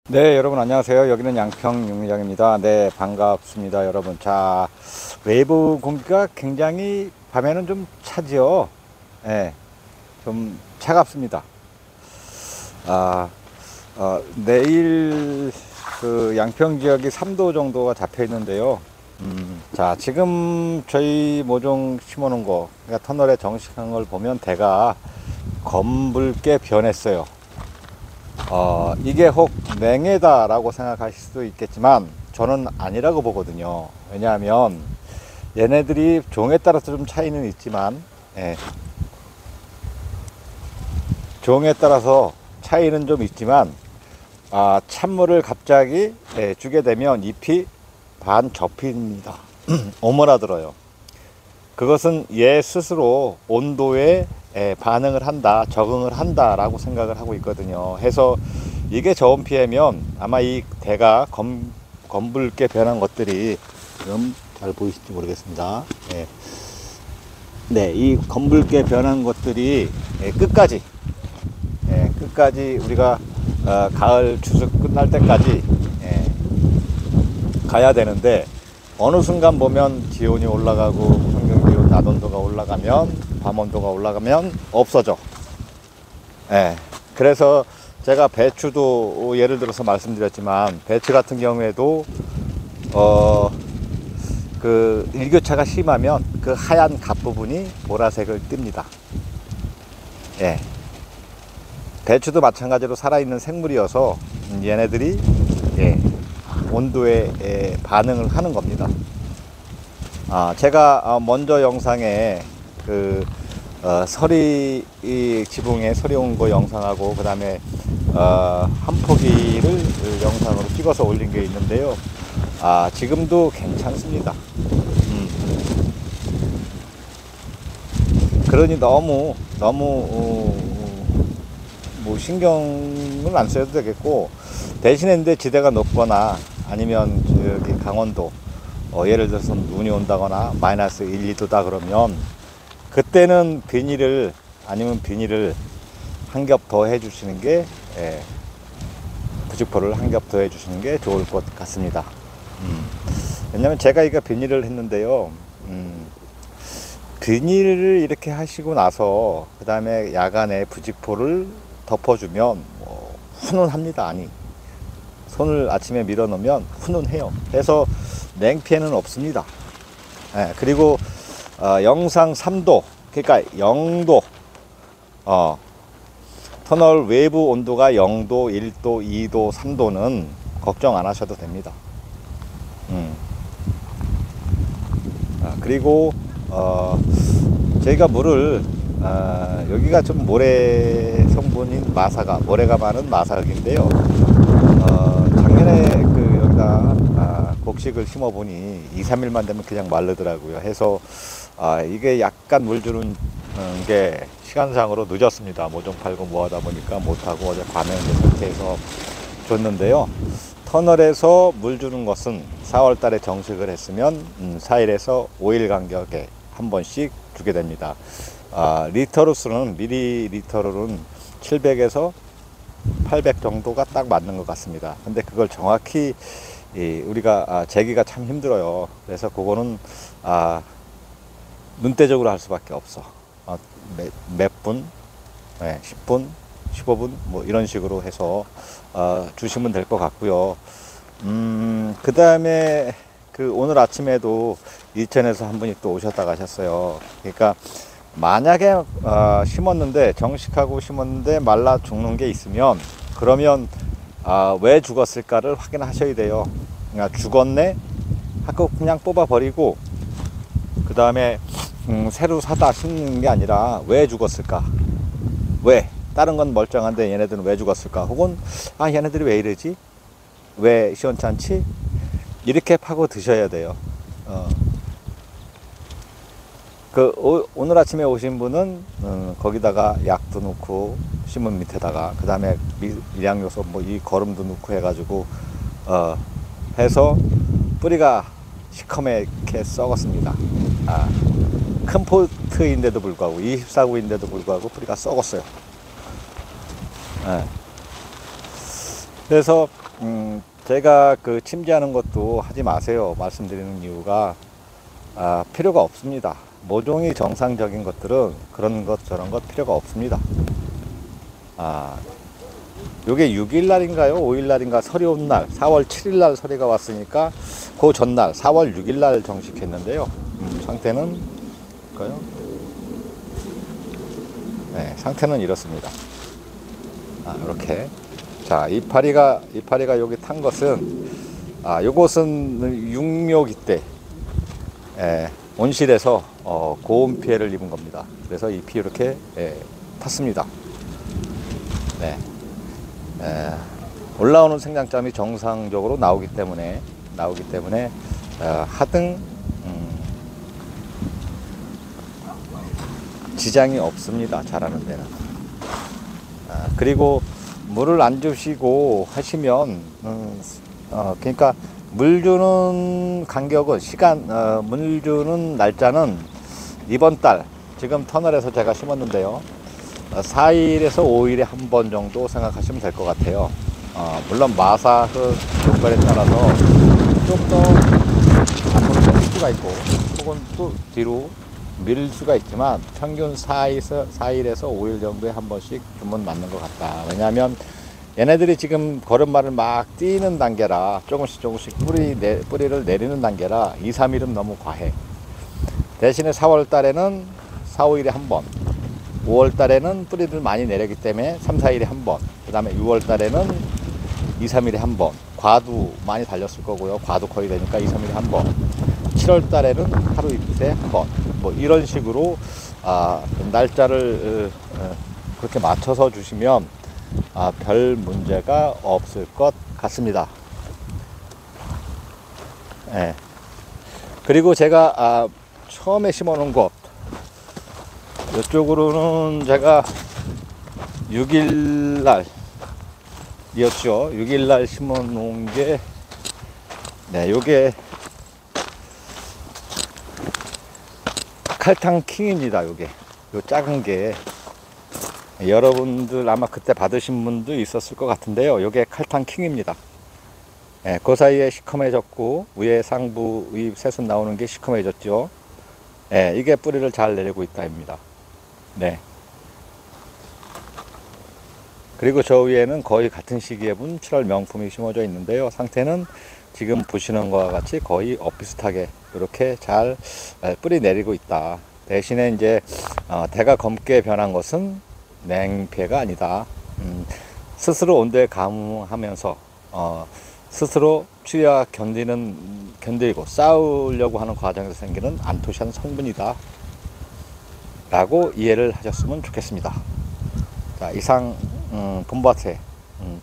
네, 여러분 안녕하세요. 여기는 양평 육미장입니다. 네, 반갑습니다, 여러분. 자, 외부 공기가 굉장히 밤에는 좀 차지요. 네, 좀 차갑습니다. 내일 그 양평 지역이 3도 정도가 잡혀 있는데요. 자, 지금 저희 모종 심어 놓은 거, 그러니까 터널에 정식한 걸 보면 대가 검붉게 변했어요. 이게 혹 맹해다라고 생각하실 수도 있겠지만 저는 아니라고 보거든요. 왜냐하면 얘네들이 종에 따라서 좀 차이는 있지만, 종에 따라서 차이는 좀 있지만, 찬물을 갑자기 주게 되면 잎이 반 접힙니다. 오므라들어요. 그것은 얘 스스로 온도에 반응을 한다, 적응을 한다 라고 생각을 하고 있거든요. 해서 이게 저온 피해면 아마 이 대가 검붉게 변한 것들이, 지금 잘 보이실지 모르겠습니다. 네, 이 검붉게 변한 것들이 끝까지 우리가 가을 추수 끝날 때까지 가야 되는데, 어느 순간 보면 기온이 올라가고 평균 기온 낮 온도가 올라가면, 밤 온도가 올라가면 없어져. 그래서 제가 배추도 예를 들어서 말씀드렸지만, 배추 같은 경우에도 그 일교차가 심하면 그 하얀 갓 부분이 보라색을 띱니다. 배추도 마찬가지로 살아있는 생물이어서 얘네들이 온도에 반응을 하는 겁니다. 제가 먼저 영상에 그 서리 지붕에 서리 온 거 영상하고, 그 다음에 한 포기를 영상으로 찍어서 올린 게 있는데요. 지금도 괜찮습니다. 그러니 너무 뭐 신경을 안 써도 되겠고, 대신에 이제 지대가 높거나 아니면 저기 강원도, 예를 들어서 눈이 온다거나 마이너스 1, 2도다 그러면, 그때는 비닐을 한 겹 더 해주시는 게, 부직포를 한 겹 더 해주시는 게 좋을 것 같습니다. 왜냐면 제가 이거 비닐을 했는데요. 비닐을 이렇게 하시고 나서 그 다음에 야간에 부직포를 덮어주면 훈훈합니다. 손을 아침에 밀어 놓으면 훈훈해요. 그래서 냉피해는 없습니다. 그리고 영상 3도, 그러니까 0도, 터널 외부 온도가 0도, 1도, 2도, 3도는 걱정 안 하셔도 됩니다. 그리고 저희가 물을, 여기가 좀 모래 성분인 모래가 많은 마사흙인데요. 작년에 여기다 곡식을 심어 보니 2, 3일만 되면 그냥 마르더라고요. 해서 이게 약간 물 주는 게 시간상으로 늦었습니다. 모종 팔고 뭐 하다 보니까 못하고 어제 과면 상태에서 줬는데요. 터널에서 물 주는 것은 4월 달에 정식을 했으면 4일에서 5일 간격에 한 번씩 주게 됩니다. 리터로서는, 미리리터로는 700에서 800 정도가 딱 맞는 것 같습니다. 근데 그걸 정확히 우리가 재기가 참 힘들어요. 그래서 그거는 눈대적으로 할 수밖에 없어. 몇 분, 10분, 15분 뭐 이런 식으로 해서 주시면 될 것 같고요. 그 다음에 오늘 아침에도 이천에서 한 분이 또 오셨다 가셨어요. 그러니까 만약에 심었는데, 정식하고 심었는데 말라 죽는 게 있으면, 그러면 왜 죽었을까를 확인하셔야 돼요. 그러니까 죽었네 하고 그냥 뽑아 버리고, 그 다음에 새로 사다 심는 게 아니라 왜 죽었을까, 왜 다른 건 멀쩡한데 얘네들은 왜 죽었을까, 혹은 얘네들이 왜 이러지, 왜 시원찮지, 이렇게 파고 드셔야 돼요. 오늘 아침에 오신 분은 거기다가 약도 넣고 심은 밑에다가, 그 다음에 밀양요소 뭐 이 거름도 넣고 해가지고 해서 뿌리가 시커멓게 썩었습니다. 큰 포트인데도 불구하고, 24구인데도 불구하고 뿌리가 썩었어요. 그래서 제가 그 침지하는 것도 하지 마세요 말씀드리는 이유가 필요가 없습니다. 모종이 정상적인 것들은 그런 것 저런 것 필요가 없습니다. 요게 6일 날인가요? 5일 날인가 설이 온 날 4월 7일 날 설이가 왔으니까 그 전날 4월 6일 날 정식했는데요. 상태는 볼까요? 네, 상태는 이렇습니다. 이렇게. 자, 이파리가 여기 탄 것은, 요것은 육묘기 때, 온실에서, 고온 피해를 입은 겁니다. 그래서 잎이 이렇게, 탔습니다. 네. 올라오는 생장점이 정상적으로 나오기 때문에, 하등, 지장이 없습니다. 자라는 데는. 그리고 물을 안 주시고 하시면 그러니까 물 주는 간격은 물 주는 날짜는 이번 달 지금 터널에서 제가 심었는데요. 4일에서 5일에 한 번 정도 생각하시면 될 것 같아요. 물론 마사 효과에 따라서 좀 더 앞으로 뺄 수가 있고 혹은 또 뒤로 밀 수가 있지만 평균 4일에서 5일 정도에 한 번씩 주면 맞는 것 같다. 왜냐하면 얘네들이 지금 걸음마를 막 뛰는 단계라 조금씩 뿌리를 내리는 단계라 2, 3일은 너무 과해. 대신에 4월 달에는 4, 5일에 한 번, 5월 달에는 뿌리를 많이 내리기 때문에 3, 4일에 한 번, 그 다음에 6월 달에는 2, 3일에 한 번, 과도 많이 달렸을 거고요. 과도 거의 되니까 2, 3일에 한 번, 7월 달에는 하루 이틀에 한 번, 뭐 이런 식으로 날짜를 그렇게 맞춰서 주시면 별 문제가 없을 것 같습니다. 네. 그리고 제가 처음에 심어 놓은 것 이쪽으로는 제가 6일 날이었죠. 6일 날 심어 놓은 게 요게 칼탕 킹입니다. 요게 요 작은 게 여러분들 아마 그때 받으신 분도 있었을 것 같은데요. 요게 칼탕 킹입니다. 그 사이에 시커매졌고 위에 상부 위 새순 나오는 게 시커매졌죠. 이게 뿌리를 잘 내리고 있다입니다. 네. 그리고 저 위에는 거의 같은 시기에 분 7월 명품이 심어져 있는데요. 상태는 지금 보시는 것과 같이 거의 엇비슷하게 이렇게 잘 뿌리 내리고 있다. 대신에 이제 대가 검게 변한 것은 냉피해가 아니다. 스스로 온도에 감응하면서 스스로 추위와 견디고 싸우려고 하는 과정에서 생기는 안토시아닌 성분이다 라고 이해를 하셨으면 좋겠습니다. 자, 이상 봄밭에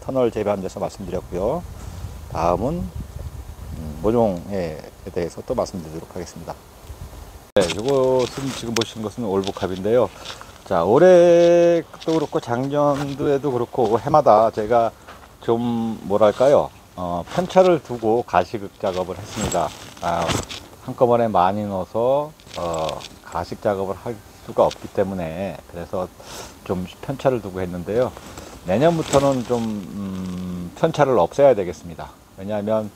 터널 재배하는 데서 말씀드렸고요. 다음은 모종에 대해서 또 말씀드리도록 하겠습니다. 네, 이것은 지금 보시는 것은 올복합인데요. 자, 올해도 그렇고 작년도에도 그렇고 해마다 제가 좀 뭐랄까요, 편차를 두고 가시극 작업을 했습니다. 한꺼번에 많이 넣어서 가식 작업을 할 수가 없기 때문에 그래서 좀 편차를 두고 했는데요. 내년부터는 좀 편차를 없애야 되겠습니다. 왜냐하면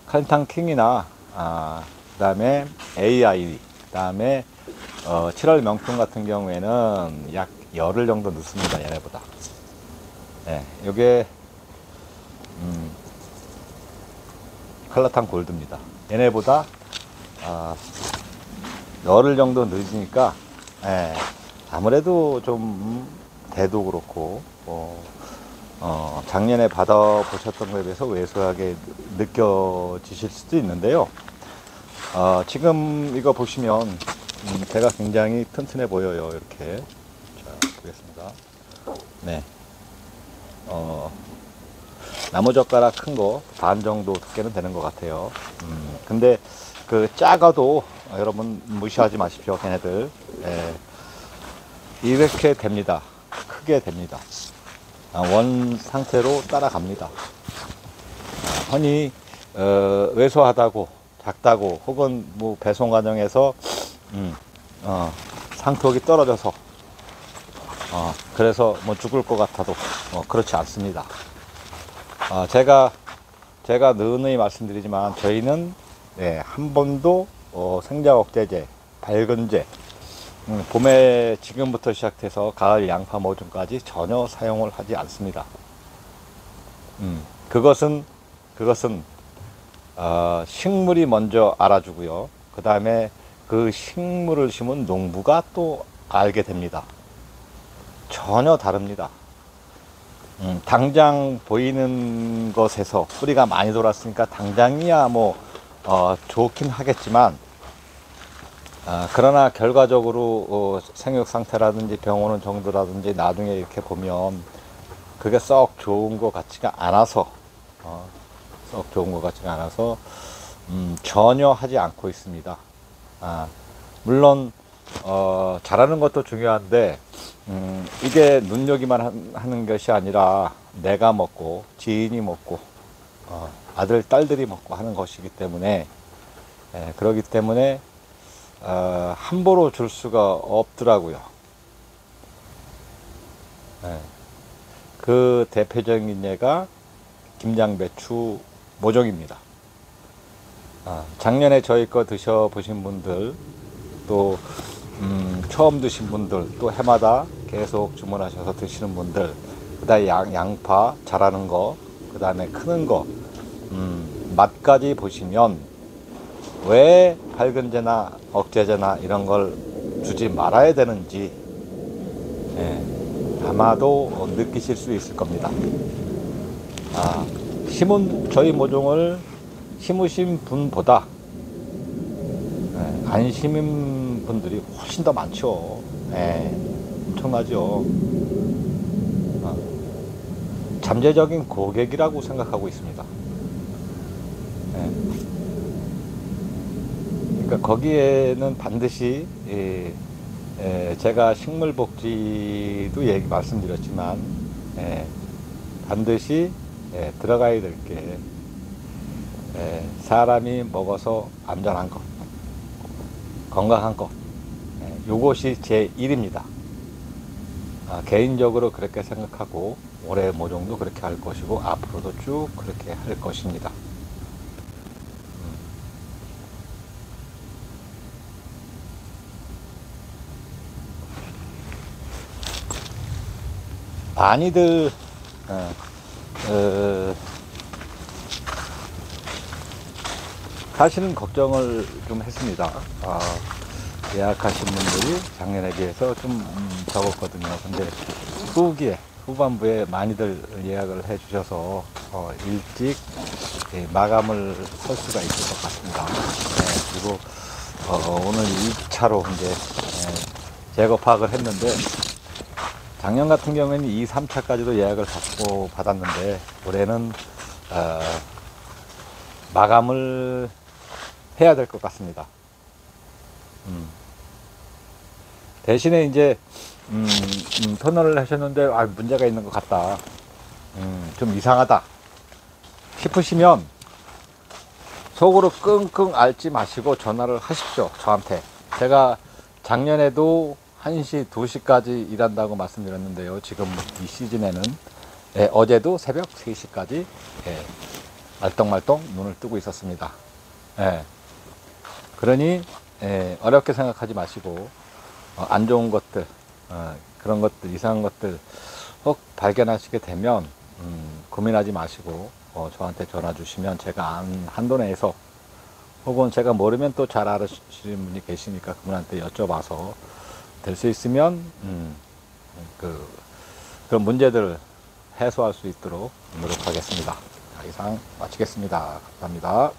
칼탕 킹이나 그 다음에 AI, 그 다음에 7월 명품 같은 경우에는 약 열흘 정도 늦습니다. 얘네보다. 네, 요게 칼라탄 골드입니다. 얘네보다 열흘 정도 늦으니까 아무래도 좀 대도 그렇고 작년에 받아보셨던 것에 비해서 왜소하게 느껴지실 수도 있는데요. 지금 이거 보시면 대가 굉장히 튼튼해 보여요. 이렇게. 자, 보겠습니다. 네. 나무젓가락 큰 거 반 정도 두께는 되는 것 같아요. 근데 그 작아도 여러분 무시하지 마십시오. 걔네들. 이렇게 됩니다. 크게 됩니다. 원 상태로 따라갑니다. 흔히 왜소하다고 작다고 혹은 뭐 배송 과정에서 상토기 떨어져서 그래서 뭐 죽을 것 같아도 그렇지 않습니다. 제가 제가 느슨히 말씀드리지만 저희는 한 번도 생장억제제, 발근제, 봄에 지금부터 시작해서 가을 양파 모종까지 전혀 사용을 하지 않습니다. 그것은 식물이 먼저 알아주고요. 그 다음에 그 식물을 심은 농부가 또 알게 됩니다. 전혀 다릅니다. 당장 보이는 것에서 뿌리가 많이 돌았으니까 당장이야 뭐 좋긴 하겠지만, 그러나 결과적으로 생육 상태라든지 병 오는 정도라든지 나중에 이렇게 보면 그게 썩 좋은 것 같지가 않아서 전혀 하지 않고 있습니다. 물론 잘하는 것도 중요한데 이게 눈여기만 하는 것이 아니라 내가 먹고 지인이 먹고 아들 딸들이 먹고 하는 것이기 때문에, 그러기 때문에 함부로 줄 수가 없더라고요. 그 대표적인 예가 김장배추 모종입니다. 작년에 저희 거 드셔보신 분들, 또 처음 드신 분들, 또 해마다 계속 주문하셔서 드시는 분들, 그 다음에 양파 자라는 거, 그 다음에 크는 거, 맛까지 보시면 왜 발근제나 억제제나 이런 걸 주지 말아야 되는지 아마도 느끼실 수 있을 겁니다. 심은 저희 모종을 심으신 분보다 안 심은 분들이 훨씬 더 많죠. 엄청나죠. 잠재적인 고객이라고 생각하고 있습니다. 그러니까 거기에는 반드시 제가 식물복지도 말씀드렸지만 반드시 들어가야 될 게 사람이 먹어서 안전한 것, 건강한 것, 요것이 제 일입니다. 개인적으로 그렇게 생각하고 올해 모종도 그렇게 할 것이고 앞으로도 쭉 그렇게 할 것입니다. 많이들 사실은 걱정을 좀 했습니다. 예약하신 분들이 작년에 비해서 좀 적었거든요. 근데 후반부에 많이들 예약을 해 주셔서 일찍 마감을 할 수가 있을 것 같습니다. 그리고 오늘 2차로 이제 재고 파악을 했는데, 작년 같은 경우에는 2, 3차까지도 예약을 받았는데 올해는 마감을 해야 될 것 같습니다. 대신에 이제 선언을 하셨는데 문제가 있는 것 같다, 좀 이상하다 싶으시면 속으로 끙끙 앓지 마시고 전화를 하십시오. 저한테. 제가 작년에도 1시, 2시까지 일한다고 말씀드렸는데요. 지금 이 시즌에는 어제도 새벽 3시까지 말똥말똥 눈을 뜨고 있었습니다. 그러니 어렵게 생각하지 마시고 안 좋은 것들, 그런 것들, 이상한 것들 혹 발견하시게 되면 고민하지 마시고 저한테 전화 주시면 제가 아는 한도 내에서, 혹은 제가 모르면 또 잘 알으시는 분이 계시니까 그분한테 여쭤봐서 될 수 있으면 그런 문제들을 해소할 수 있도록 노력하겠습니다. 이상 마치겠습니다. 감사합니다.